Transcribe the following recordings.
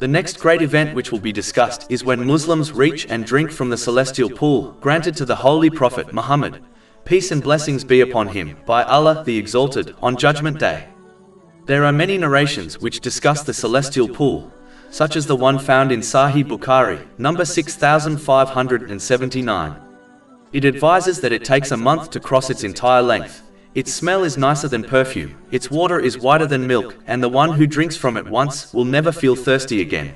The next great event which will be discussed is when Muslims reach and drink from the celestial pool granted to the Holy Prophet Muhammad, peace and blessings be upon him, by Allah the Exalted, on Judgment Day. There are many narrations which discuss the celestial pool, such as the one found in Sahih Bukhari, number 6579. It advises that it takes a month to cross its entire length. Its smell is nicer than perfume, its water is whiter than milk, and the one who drinks from it once will never feel thirsty again.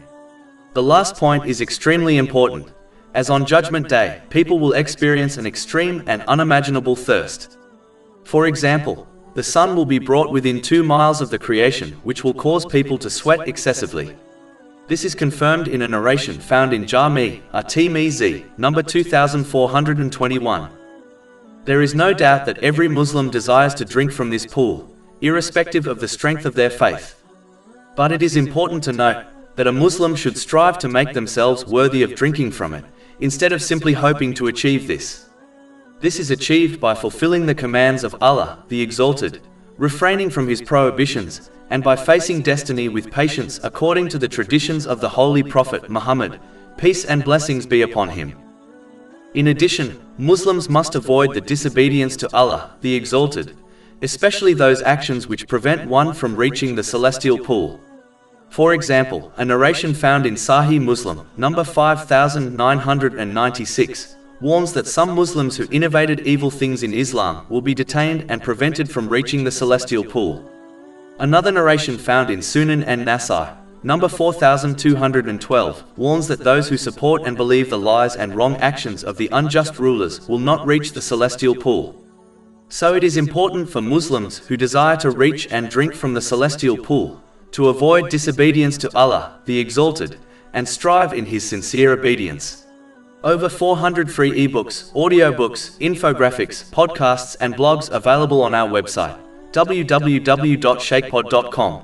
The last point is extremely important, as on Judgment Day, people will experience an extreme and unimaginable thirst. For example, the sun will be brought within 2 miles of the creation, which will cause people to sweat excessively. This is confirmed in a narration found in Jami' at-Tirmidhi, number 2421. There is no doubt that every Muslim desires to drink from this pool, irrespective of the strength of their faith. But it is important to note that a Muslim should strive to make themselves worthy of drinking from it, instead of simply hoping to achieve this. This is achieved by fulfilling the commands of Allah, the Exalted, refraining from His prohibitions, and by facing destiny with patience according to the traditions of the Holy Prophet Muhammad, peace and blessings be upon him. In addition, Muslims must avoid the disobedience to Allah, the Exalted, especially those actions which prevent one from reaching the celestial pool. For example, a narration found in Sahih Muslim, number 5996, warns that some Muslims who innovated evil things in Islam will be detained and prevented from reaching the celestial pool. Another narration found in Sunan and Nasai, number 4212, warns that those who support and believe the lies and wrong actions of the unjust rulers will not reach the celestial pool. So it is important for Muslims who desire to reach and drink from the celestial pool to avoid disobedience to Allah, the Exalted, and strive in His sincere obedience. Over 400 free ebooks, audiobooks, infographics, podcasts and blogs available on our website, www.shaykhpod.com.